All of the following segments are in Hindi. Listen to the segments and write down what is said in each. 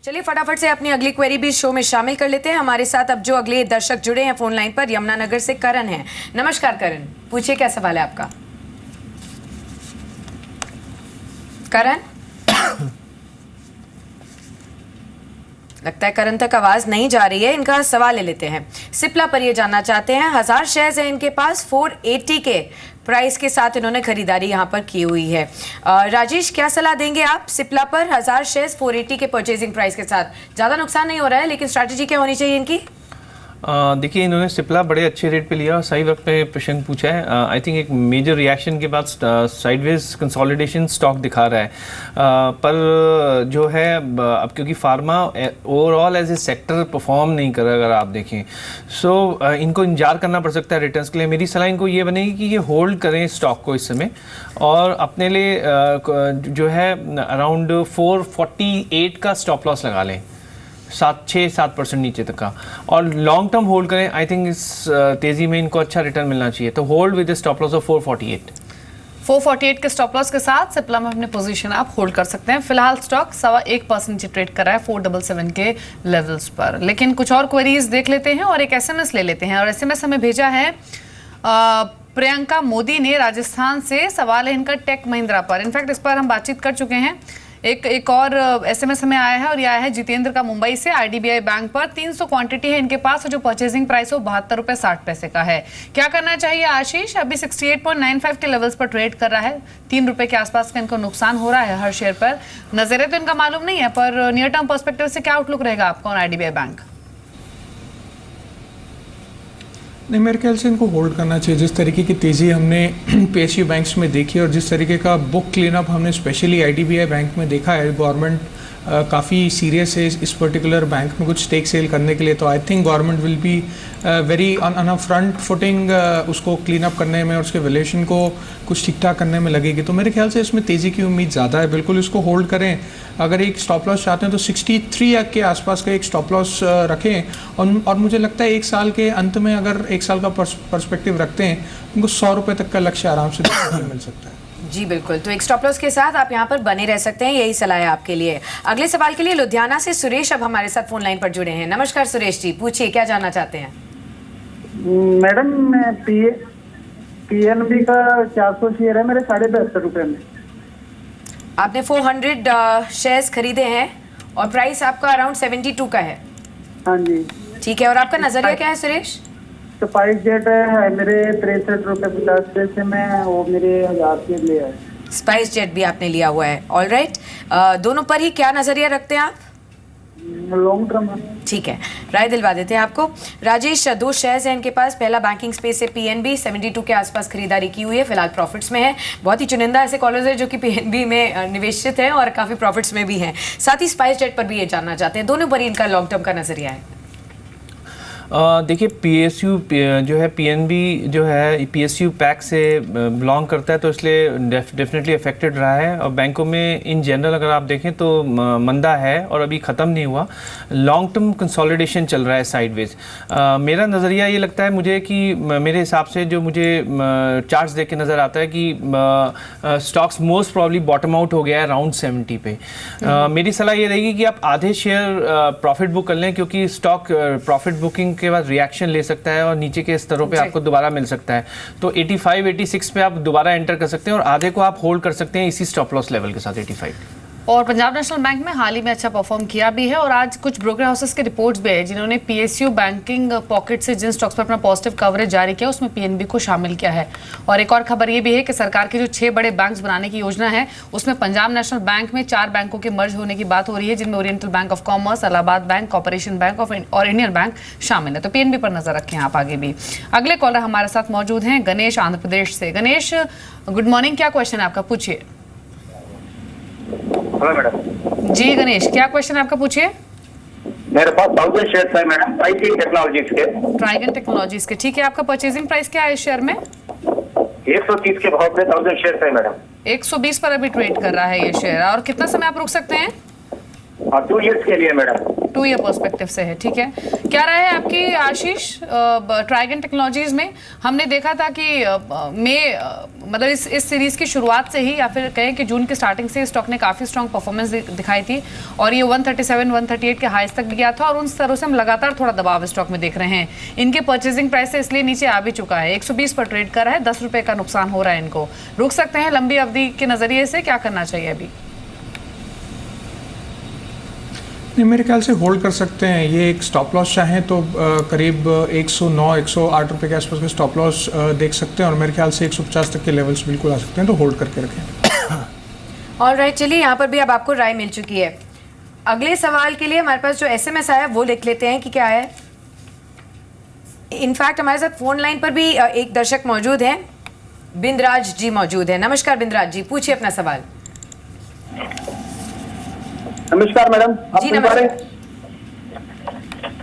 चलिए फटाफट से अपनी अगली क्वेरी भी शो में शामिल कर लेते हैं। हमारे साथ अब जो अगले दर्शक जुड़े हैं फोन लाइन पर, यमुनानगर से करण है। नमस्कार करण, पूछिए क्या सवाल है आपका। करण, लगता है करण तक आवाज नहीं जा रही है। इनका सवाल ले लेते हैं। सिप्ला पर ये जानना चाहते हैं, 1000 शेयर्स है इनके पास, 480 के प्राइस के साथ इन्होंने खरीदारी यहाँ पर की हुई है। राजेश, क्या सलाह देंगे आप सिप्ला पर 1000 शेयर्स 480 के परचेजिंग प्राइस के साथ? ज्यादा नुकसान नहीं हो रहा है, लेकिन स्ट्रैटेजी क्या होनी चाहिए इनकी? देखिए, इन्होंने सिप्ला बड़े अच्छे रेट पे लिया और सही वक्त पे प्रश्न पूछा है। आई थिंक एक मेजर रिएक्शन के बाद साइडवेज कंसोलिडेशन स्टॉक दिखा रहा है। पर जो है अब क्योंकि pharma overall as a sector perform नहीं कर रहा अगर आप देखें, सो इनको इंतजार करना पड़ सकता है रिटर्न्स के लिए। मेरी सलाह इनको ये बनेगी कि ये होल्ड करें स्टॉक को इस समय, और अपने लिए जो है अराउंड 448 का स्टॉप लॉस लगा लें, 6-7% नीचे तक का, और लॉन्ग टर्म होल्ड करें। आई थिंक इस तेज़ी में इनको अच्छा रिटर्न मिलना चाहिए, तो hold with stop loss of 448 के स्टॉप लॉस के साथ सिप्ला में अपने पोजीशन आप होल्ड कर सकते हैं। फिलहाल स्टॉक 1.25% नीचे ट्रेड कर रहा है 477 के लेवल्स पर। लेकिन कुछ और क्वेरीज देख लेते हैं और एक एसएमएस ले लेते हैं। और एसएमएस हमें भेजा है प्रियंका मोदी ने राजस्थान से। सवाल है इनका टेक महिंद्रा पर। इनफैक्ट इस पर हम बातचीत कर चुके हैं। एक और एसएमएस हमें आया है, और यह आया है जितेंद्र का मुंबई से। आईडीबीआई बैंक पर 300 क्वांटिटी है इनके पास, और जो परचेजिंग प्राइस है वो 72 रुपए 60 का है। क्या करना चाहिए आशीष? अभी 68.95 के लेवल्स पर ट्रेड कर रहा है। 3 रुपए के आसपास का इनको नुकसान हो रहा है हर शेयर पर। नजरिया तो इनका मालूम नहीं है, पर नियर टर्म पर्सपेक्टिव से क्या आउटलुक रहेगा आपका ऑन आईडीबीआई बैंक? नहीं, मेरे ख्याल से इनको होल्ड करना चाहिए। जिस तरीके की तेज़ी हमने पीएसयू बैंक्स में देखी और जिस तरीके का बुक क्लीन अप हमने स्पेशली आईडीबीआई बैंक में देखा है, गवर्नमेंट काफ़ी सीरियस है इस पर्टिकुलर बैंक में कुछ स्टेक सेल करने के लिए। तो I think government will be very on a front footing उसको क्लीन अप करने में और उसके वैल्यूएशन को कुछ ठीक ठाक करने में लगेगी। तो मेरे ख्याल से इसमें तेज़ी की उम्मीद ज़्यादा है। बिल्कुल इसको होल्ड करें। अगर एक स्टॉप लॉस चाहते हैं तो 63 के आसपास का एक स्टॉप लॉस रखें। और मुझे लगता है एक साल के अंत में अगर एक साल का पर्सपेक्टिव रखते हैं, उनको 100 रुपये तक का लक्ष्य आराम से मिल सकता है। जी बिल्कुल, तो एक स्टॉप लॉस के साथ आप यहाँ पर बने रह सकते हैं, यही सलाह है आपके लिए। अगले सवाल के लिए लुधियाना से सुरेश अब हमारे साथ फोन लाइन पर जुड़े हैं। नमस्कार सुरेश जी, पूछिए क्या जानना चाहते हैं। मैडम, पीएनबी का 400 शेयर है मेरे 75.5 रुपए में। आपने 400 शेयर्स खरीदे हैं और प्राइस आपका अराउंड 72 का है। हाँ जी, ठीक है। और आपका नजरिया क्या है सुरेश? तो स्पाइस जेट है मेरे 63 रुपए 50 पैसे में, वो मेरे 1000 के लिए है। स्पाइस जेट भी आपने लिया हुआ है, ऑल राइट। दोनों पर ही क्या नजरिया रखते हैं आप? Long term. ठीक है, राय दिलवा देते हैं आपको। राजेश, 2 शेयर्स हैं इनके पास। पहला बैंकिंग स्पेस से पीएनबी, 72 के आसपास खरीदारी की हुई है, फिलहाल प्रॉफिट्स में है। बहुत ही चुनिंदा ऐसे कॉलर्स हैं जो कि पीएनबी में निवेशित हैं और काफी प्रॉफिट्स में भी हैं। साथ ही स्पाइस जेट पर भी ये जानना चाहते हैं, दोनों पर ही इनका लॉन्ग टर्म का नजरिया है। देखिए, पीएसयू जो है, पीएनबी जो है पीएसयू पैक से बिलोंग करता है, तो इसलिए डेफिनेटली अफेक्टेड रहा है। और बैंकों में इन जनरल अगर आप देखें तो मंदा है और अभी ख़त्म नहीं हुआ। लॉन्ग टर्म कंसोलिडेशन चल रहा है साइडवेज। मेरा नज़रिया ये लगता है मुझे कि मेरे हिसाब से जो मुझे चार्ट्स देख के नज़र आता है कि stocks most probably bottom out हो गया है अराउंड 70 पे। मेरी सलाह ये रहेगी कि आप आधे शेयर प्रॉफिट बुक कर लें, क्योंकि स्टॉक प्रॉफिट बुकिंग के बाद रिएक्शन ले सकता है और नीचे के स्तरों पे आपको दोबारा मिल सकता है। तो 85-86 पे आप दोबारा एंटर कर सकते हैं और आधे को आप होल्ड कर सकते हैं इसी स्टॉप लॉस लेवल के साथ 85। और पंजाब नेशनल बैंक में हाल ही में अच्छा परफॉर्म किया भी है। और आज कुछ ब्रोकर हाउसेस के रिपोर्ट्स भी है जिन्होंने पीएसयू बैंकिंग पॉकेट से जिन स्टॉक्स पर अपना पॉजिटिव कवरेज जारी किया उसमें पीएनबी को शामिल किया है। और एक और खबर ये भी है कि सरकार की जो 6 बड़े बैंक्स बनाने की योजना है उसमें पंजाब नेशनल बैंक में 4 बैंकों के मर्ज होने की बात हो रही है, जिनमें oriental bank of commerce, Allahabad bank, corporation bank और इंडियन बैंक शामिल है। तो पीएनबी पर नजर रखें आप आगे भी। अगले कॉलर हमारे साथ मौजूद हैं गणेश आंध्र प्रदेश से। गणेश, गुड मॉर्निंग, क्या क्वेश्चन है आपका? पूछिए। Hello madam. जी गणेश, क्या क्वेश्चन है आपका? पूछिए। मेरे पास 1000 शेयर है मैडम, ट्राइगन टेक्नोलॉजीज के। ट्राइगन टेक्नोलॉजीज के, ठीक है। आपका परचेजिंग प्राइस क्या है इस शेयर में? 130 के भाव में 1000 शेयर है मैडम। 120 पर अभी ट्रेड कर रहा है ये शेयर। और कितना समय आप रुक सकते हैं? 2 इयर्स के लिए मैडम। 2 ईयर पर्सपेक्टिव से है, ठीक है। क्या राय है आपकी आशीष? ट्राइगन टेक्नोलॉजीज में हमने देखा था कि मतलब इस सीरीज की शुरुआत से ही या फिर कहें कि जून की स्टार्टिंग से स्टॉक ने काफी स्ट्रांग परफॉर्मेंस दिखाई थी और ये 137 138 के हाईस तक भी गया था और उन स्तरों से हम लगातार थोड़ा दबाव स्टॉक में देख रहे हैं। इनके परचेजिंग प्राइस से इसलिए नीचे आ भी चुका है, 120 पर ट्रेड कर रहा है, 10 रुपए का नुकसान हो रहा है। इनको रुक सकते हैं लंबी अवधि के नजरिए से, क्या करना चाहिए अभी? मेरे ख्याल से होल्ड कर सकते हैं। ये एक स्टॉप लॉस चाहें तो करीब 109 108 रुपए के आसपास के स्टॉप लॉस देख सकते हैं और मेरे ख्याल से 150 तक के लेवल्स बिल्कुल आ सकते हैं, तो होल्ड करके रखें। ऑलराइट, चलिए यहाँ पर भी अब आपको राय मिल चुकी है। अगले सवाल के लिए हमारे पास जो एसएमएस आया वो लिख लेते हैं कि क्या है। इनफैक्ट हमारे साथ फोन लाइन पर भी एक दर्शक मौजूद हैं, बिंदराज जी मौजूद है। नमस्कार बिंदराज जी, पूछिए अपना सवाल। नमस्कार मैडम, आप जी, सुन पा रहे हैं?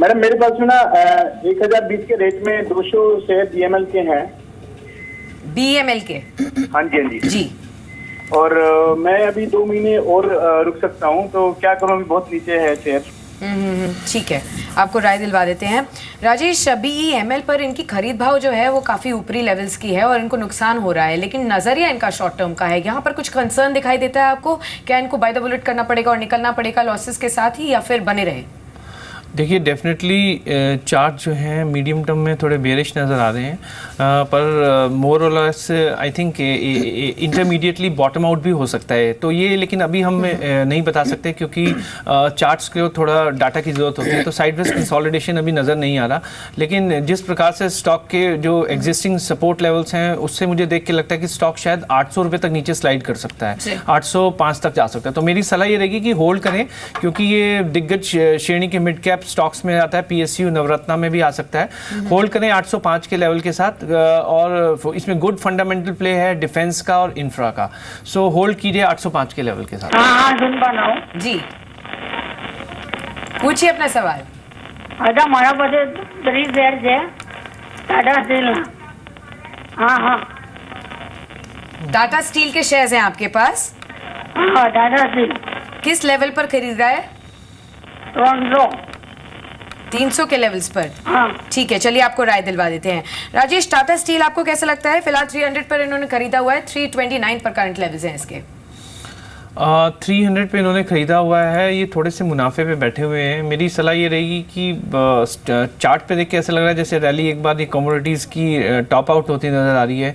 मैडम मेरे पास में ना 1020 के रेट में 200 शेयर बीएमएल के हैं। बीएमएल के? हाँ जी, हाँ जी जी। और मैं अभी 2 महीने और रुक सकता हूँ, तो क्या करूँ? अभी बहुत नीचे है शेयर। ठीक है, आपको राय दिलवा देते हैं। राजेश, बीईएमएल पर इनकी खरीद भाव जो है वो काफ़ी ऊपरी लेवल्स की है और इनको नुकसान हो रहा है, लेकिन नज़रिया इनका शॉर्ट टर्म का है। यहाँ पर कुछ कंसर्न दिखाई देता है आपको? क्या इनको बाय द बुलेट करना पड़ेगा और निकलना पड़ेगा लॉसेस के साथ ही, या फिर बने रहे? देखिए डेफिनेटली चार्ट जो है मीडियम टर्म में थोड़े बेरिश नज़र आ रहे हैं, पर मोर और less I think intermediately bottom out भी हो सकता है। तो ये लेकिन अभी हम नहीं बता सकते क्योंकि चार्ट्स के थोड़ा डाटा की ज़रूरत होती है, तो साइडवेज कंसोलिडेशन अभी नज़र नहीं आ रहा। लेकिन जिस प्रकार से स्टॉक के जो एग्जिस्टिंग सपोर्ट लेवल्स हैं उससे मुझे देख के लगता है कि स्टॉक शायद 800 रुपये तक नीचे स्लाइड कर सकता है, 805 तक जा सकता है। तो मेरी सलाह ये रहेगी कि होल्ड करें, क्योंकि ये दिग्गज श्रेणी के मिड कैप स्टॉक्स में आता है, पीएसयू नवरत्ना में भी आ सकता है। होल्ड करें 805 के लेवल के साथ, और इसमें गुड फंडामेंटल प्ले है डिफेंस का और इंफ्रा का। सो होल्ड कीजिए 805 के लेवल के साथ। हाँ सुन पा रहा हूँ जी, पूछिए अपना सवाल। अच्छा मारा પાસે 3 શેર છે ટાટા સ્ટીલ। हाँ टाटा स्टील के शेयर्स हैं आपके पास? हाँ टाटा स्टील किस लेवल पर खरीद रहा है? 300 के लेवल्स पर। हाँ ठीक है, चलिए आपको राय दिलवा देते हैं। राजेश, टाटा स्टील आपको कैसा लगता है? फिलहाल 300 पर इन्होंने खरीदा हुआ है, 329 पर करंट लेवल्स हैं इसके। 300 पे इन्होंने ख़रीदा हुआ है, ये थोड़े से मुनाफे पे बैठे हुए हैं। मेरी सलाह ये रहेगी कि चार्ट पे देख के ऐसा लग रहा है जैसे रैली एक बार ये कमोडिटीज़ की टॉप आउट होती नज़र आ रही है,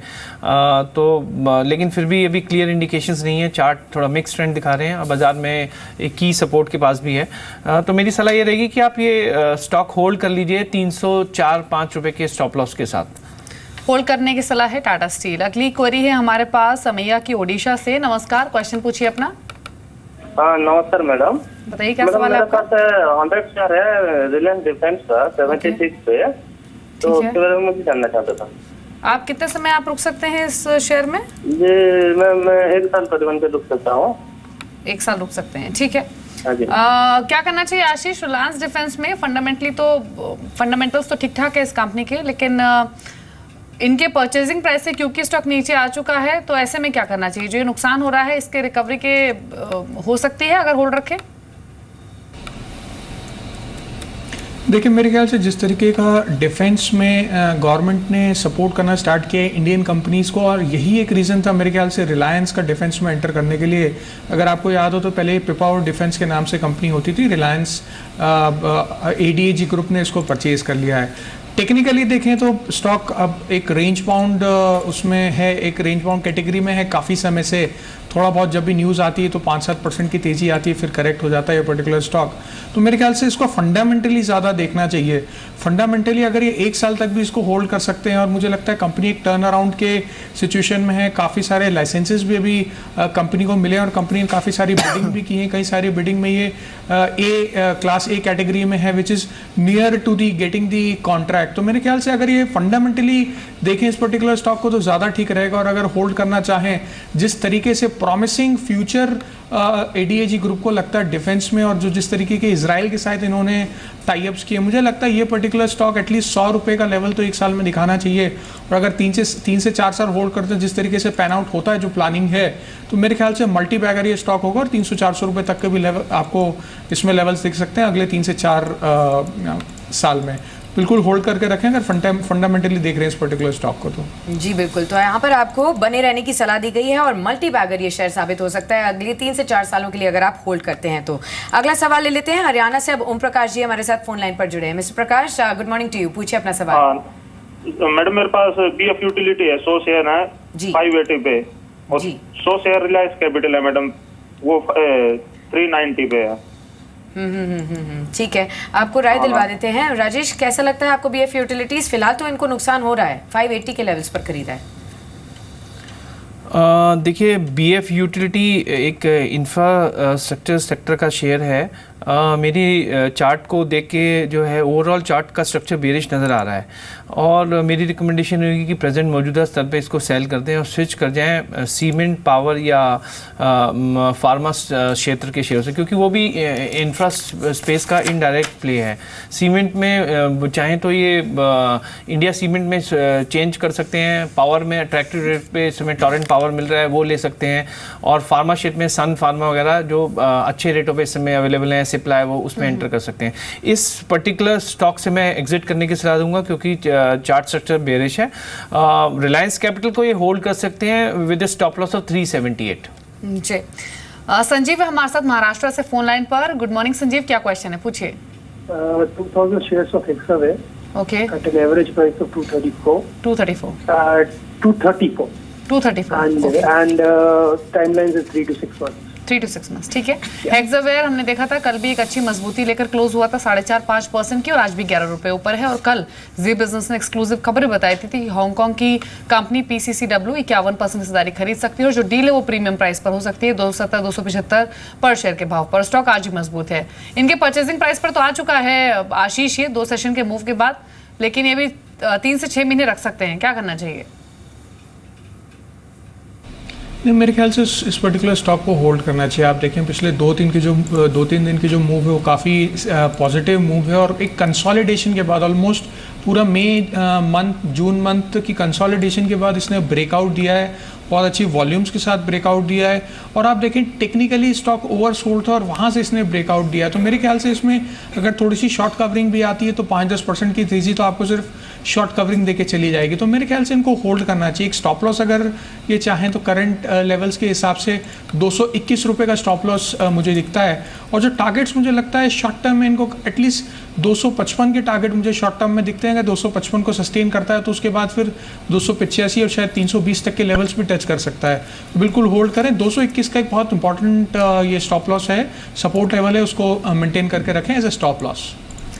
लेकिन फिर भी अभी क्लियर इंडिकेशंस नहीं है। चार्ट थोड़ा मिक्स ट्रेंड दिखा रहे हैं और बाज़ार में एक की सपोर्ट के पास भी है। तो मेरी सलाह ये रहेगी कि आप ये स्टॉक होल्ड कर लीजिए 304-5 रुपये के स्टॉप लॉस के साथ। होल्ड करने की सलाह है टाटा स्टील। अगली क्वेरी है हमारे पास समैया की ओडिशा से। नमस्कार, क्वेश्चन पूछिए अपना। नमस्कार मैडम, बताइए क्या सवाल है आपका? 100 शेयर है रिलायंस डिफेंस का 76 पे, तो उसके बारे में मुझे जानना चाहता था। आप कितने समय आप रुक सकते हैं इस शेयर में? जी मैं 1 साल करीबन के रुक सकता हूँ। 1 साल रुक सकते हैं, ठीक है। हाँ जी। क्या करना चाहिए आशीष? रिलायंस डिफेंस में फंडामेंटल्स तो ठीक ठाक है इस कंपनी के, लेकिन इनके परचेजिंग प्राइस से क्योंकि स्टॉक नीचे आ चुका है, तो ऐसे में क्या करना चाहिए? जो ये नुकसान हो रहा है इसके रिकवरी के हो सकती है अगर होल्ड रखें? देखिए मेरे ख्याल से जिस तरीके का डिफेंस में गवर्नमेंट ने सपोर्ट करना स्टार्ट किया इंडियन कंपनीज को, और यही एक रीज़न था मेरे ख्याल से रिलायंस का डिफेंस में एंटर करने के लिए। अगर आपको याद हो तो पहले पिपावर डिफेंस के नाम से कंपनी होती थी, रिलायंस एडीएजी ग्रुप ने इसको परचेज कर लिया है। टेक्निकली देखें तो स्टॉक अब एक रेंज बाउंड उसमें है, एक रेंज बाउंड कैटेगरी में है काफ़ी समय से। थोड़ा बहुत जब भी न्यूज़ आती है तो 5-7% की तेज़ी आती है, फिर करेक्ट हो जाता है ये पर्टिकुलर स्टॉक। तो मेरे ख्याल से इसको फंडामेंटली ज़्यादा देखना चाहिए। फंडामेंटली अगर ये 1 साल तक भी इसको होल्ड कर सकते हैं, और मुझे लगता है कंपनी एक टर्न अराउंड के सिचुएशन में है। काफ़ी सारे लाइसेंसेस भी अभी कंपनी को मिले और कंपनी ने काफ़ी सारी बिडिंग भी की है। कई सारी बिडिंग में ये क्लास ए कैटेगरी में है, which is near to the getting the contract. तो मेरे ख्याल से अगर ये फंडामेंटली देखें इस पर्टिकुलर स्टॉक को तो ज़्यादा ठीक रहेगा। और अगर होल्ड करना चाहें, जिस तरीके से प्रॉमिसिंग फ्यूचर एडीएजी ग्रुप को लगता है डिफेंस में, और जो जिस तरीके के इजराइल के साथ इन्होंने टाई अप्स किए, मुझे लगता है ये पर्टिकुलर स्टॉक एटलीस्ट 100 रुपये का लेवल तो 1 साल में दिखाना चाहिए। और अगर 3 से 4 साल होल्ड करते हैं जिस तरीके से पैन आउट होता है जो प्लानिंग है, तो मेरे ख्याल से मल्टी बैगर ये स्टॉक होगा और 300-400 रुपये तक के भी लेवल आपको इसमें लेवल्स दिख सकते हैं अगले 3 से 4 साल में। बिल्कुल होल्ड करके रखें अगर फंडामेंटली देख रहे हैं इस पर्टिकुलर स्टॉक को तो। जी बिल्कुल, तो यहाँ पर आपको बने रहने की सलाह दी गई है और मल्टी बैगर ये शेयर साबित हो सकता है अगले 3 से 4 सालों के लिए अगर आप होल्ड करते हैं तो। अगला सवाल ले लेते हैं हरियाणा से। अब ओम प्रकाश जी हमारे साथ फोन लाइन पर जुड़े हैं। Mister Prakash, good morning to you, पूछिए अपना सवाल। मैडम मेरे पास बीएफ यूटिलिटी है, 100 शेयर है जी। 580 पे, और जी। 100 शेयर रिलायंस कैपिटल है मैडम, वो 390 पे है। ठीक है, आपको राय दिलवा देते हैं। राजेश, कैसा लगता है आपको बीएफ यूटिलिटीज? फिलहाल तो इनको नुकसान हो रहा है, 580 के लेवल्स पर खरीदा है। देखिए, बीएफ यूटिलिटी एक इंफ्रास्ट्रक्चर सेक्टर का शेयर है। मेरी चार्ट को देख के जो है ओवरऑल चार्ट का स्ट्रक्चर बेरिश नज़र आ रहा है और मेरी रिकमेंडेशन होगी कि प्रेजेंट मौजूदा स्तर पे इसको सेल कर दें और स्विच कर जाएं सीमेंट, पावर या फार्मा क्षेत्र के शेयर से, क्योंकि वो भी इंफ्रा स्पेस का इनडायरेक्ट प्ले है। सीमेंट में चाहें तो ये इंडिया सीमेंट में चेंज कर सकते हैं, पावर में अट्रैक्टिव रेट पे इस समय टॉरेंट पावर मिल रहा है वो ले सकते हैं, और फार्मा क्षेत्र में सन फार्मा वगैरह जो अच्छे रेटों पे इस समय अवेलेबल हैं, सिप्ला है, वो उसमें एंटर कर सकते हैं। इस पर्टिकुलर स्टॉक से मैं एग्जिट करने की सलाह दूंगा क्योंकि चार्ट स्ट्रक्चर बेरिश है। रिलायंस कैपिटल को ये होल्ड कर सकते हैं विद स्टॉप लॉस ऑफ 378। जी, संजीव है हमारे साथ महाराष्ट्र से फोन लाइन पर। गुड मॉर्निंग संजीव, क्या क्वेश्चन है, पूछिए। 2000 shares of Hexaware okay, at an average price of 234. 234. 234 And timelines is 3 to 6 months. 3 to 6 months, ठीक है। हेक्सावेयर हमने देखा था कल भी एक अच्छी मजबूती लेकर क्लोज हुआ था 4.5-5% की, और आज भी 11 रुपए ऊपर है। और कल जी बिजनेस ने एक्सक्लूसिव खबर बताई थी हांगकांग की कंपनी PCCW 51% हिस्सेदारी खरीद सकती है और जो डील है वो प्रीमियम प्राइस पर हो सकती है, 270-275 पर शेयर के भाव पर। स्टॉक आज भी मजबूत है। इनके परचेसिंग प्राइस पर तो आ चुका है आशीष ये 2 सेशन के मूव के बाद, लेकिन ये भी 3 से 6 महीने रख सकते हैं, क्या करना चाहिए? नहीं, मेरे ख्याल से इस पर्टिकुलर स्टॉक को होल्ड करना चाहिए। आप देखें पिछले 2-3 दिन के जो मूव है वो काफ़ी पॉजिटिव मूव है और एक कंसोलिडेशन के बाद ऑलमोस्ट पूरा जून मंथ की कंसोलिडेशन के बाद इसने ब्रेकआउट दिया है, बहुत अच्छी वॉल्यूम्स के साथ ब्रेकआउट दिया है। और आप देखें टेक्निकली स्टॉक ओवरसोल्ड था और वहाँ से इसने ब्रेकआउट दिया, तो मेरे ख्याल से इसमें अगर थोड़ी सी शॉर्ट कवरिंग भी आती है तो 5-10% की तेज़ी तो आपको सिर्फ शॉर्ट कवरिंग देके चली जाएगी। तो मेरे ख्याल से इनको होल्ड करना चाहिए। एक स्टॉप लॉस अगर ये चाहें तो करंट लेवल्स के हिसाब से 221 रुपये का स्टॉप लॉस मुझे दिखता है, और जो टारगेट्स मुझे लगता है शॉर्ट टर्म में इनको एटलीस्ट 255 के टारगेट मुझे शॉर्ट टर्म में दिखते हैं। अगर 255 को सस्टेन करता है तो उसके बाद फिर 285 और शायद 320 तक के लेवल्स भी टच कर सकता है। बिल्कुल होल्ड करें। 221 का एक बहुत इंपॉर्टेंट ये स्टॉप लॉस है, सपोर्ट लेवल है, उसको मेंटेन करके रखें एज ए स्टॉप लॉस।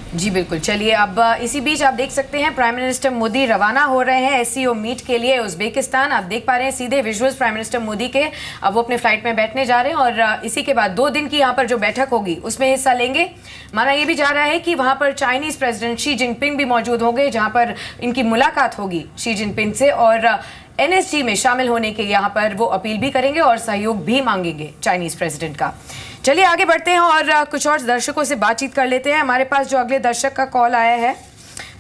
जी बिल्कुल। चलिए, अब इसी बीच आप देख सकते हैं प्राइम मिनिस्टर मोदी रवाना हो रहे हैं SCO मीट के लिए उज्बेकिस्तान। आप देख पा रहे हैं सीधे विजुअल्स प्राइम मिनिस्टर मोदी के। अब वो अपने फ्लाइट में बैठने जा रहे हैं और इसी के बाद 2 दिन की यहाँ पर जो बैठक होगी उसमें हिस्सा लेंगे। माना ये भी जा रहा है कि वहाँ पर चाइनीज प्रेसिडेंट शी जिनपिंग भी मौजूद होंगे, जहाँ पर इनकी मुलाकात होगी शी जिनपिंग से, और NSG में शामिल होने के यहाँ पर वो अपील भी करेंगे और सहयोग भी मांगेंगे चाइनीज प्रेसिडेंट का। चलिए आगे बढ़ते हैं और कुछ और दर्शकों से बातचीत कर लेते हैं। हमारे पास जो अगले दर्शक का कॉल आया है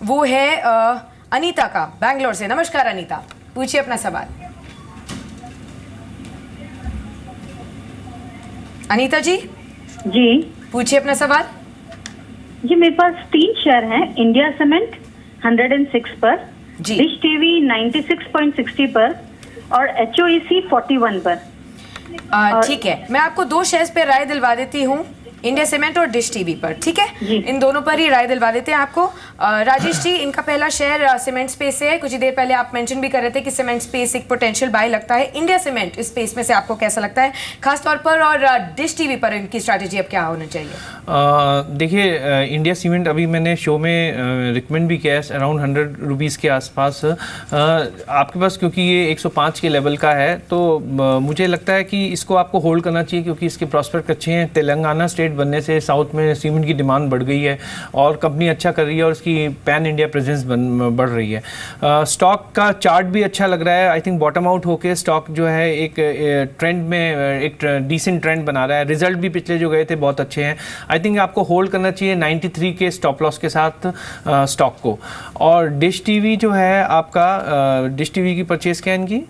वो है अनीता का, बैंगलोर से। नमस्कार अनीता, पूछिए अपना सवाल। अनीता जी पूछिए अपना सवाल। जी, मेरे पास 3 शेयर हैं। इंडिया सीमेंट 106 पर, डिश टीवी 96.60 पर और HOEC 41 पर। ठीक है, मैं आपको 2 शेयर्स पे राय दिलवा देती हूँ, इंडिया सीमेंट और डिश टीवी पर। ठीक है, इन दोनों पर ही राय दिलवा देते हैं आपको। राजेश जी, इनका पहला शेयर सीमेंट स्पेस से है। कुछ ही देर पहले आप मेंशन भी कर रहे थे कि सीमेंट स्पेस एक पोटेंशियल बाय लगता है। इंडिया सीमेंट इस स्पेस में से आपको कैसा लगता है खास तौर पर, और डिश टीवी पर इनकी स्ट्रैटेजी अब क्या होना चाहिए? देखिए, इंडिया सीमेंट अभी मैंने शो में रिकमेंड भी किया है अराउंड 100 रुपीज़ के आसपास। आपके पास क्योंकि ये 105 के लेवल का है तो मुझे लगता है कि इसको आपको होल्ड करना चाहिए क्योंकि इसके प्रॉस्पेक्ट अच्छे हैं। तेलंगाना स्टेट बनने से साउथ में सीमेंट की डिमांड बढ़ गई है और कंपनी अच्छा कर रही है और इसकी पैन इंडिया प्रेजेंस बढ़ रही है। स्टॉक का चार्ट भी अच्छा लग रहा है। आई थिंक बॉटम आउट होके स्टॉक जो है एक ट्रेंड में एक डिसेंट ट्रेंड बना रहा है। रिजल्ट भी पिछले जो गए थे बहुत अच्छे हैं। आई थिंक आपको होल्ड करना चाहिए 93 के स्टॉप लॉस के साथ स्टॉक को। और डिश टीवी जो है आपका, डिश टीवी की परचेज क्या है इनकी?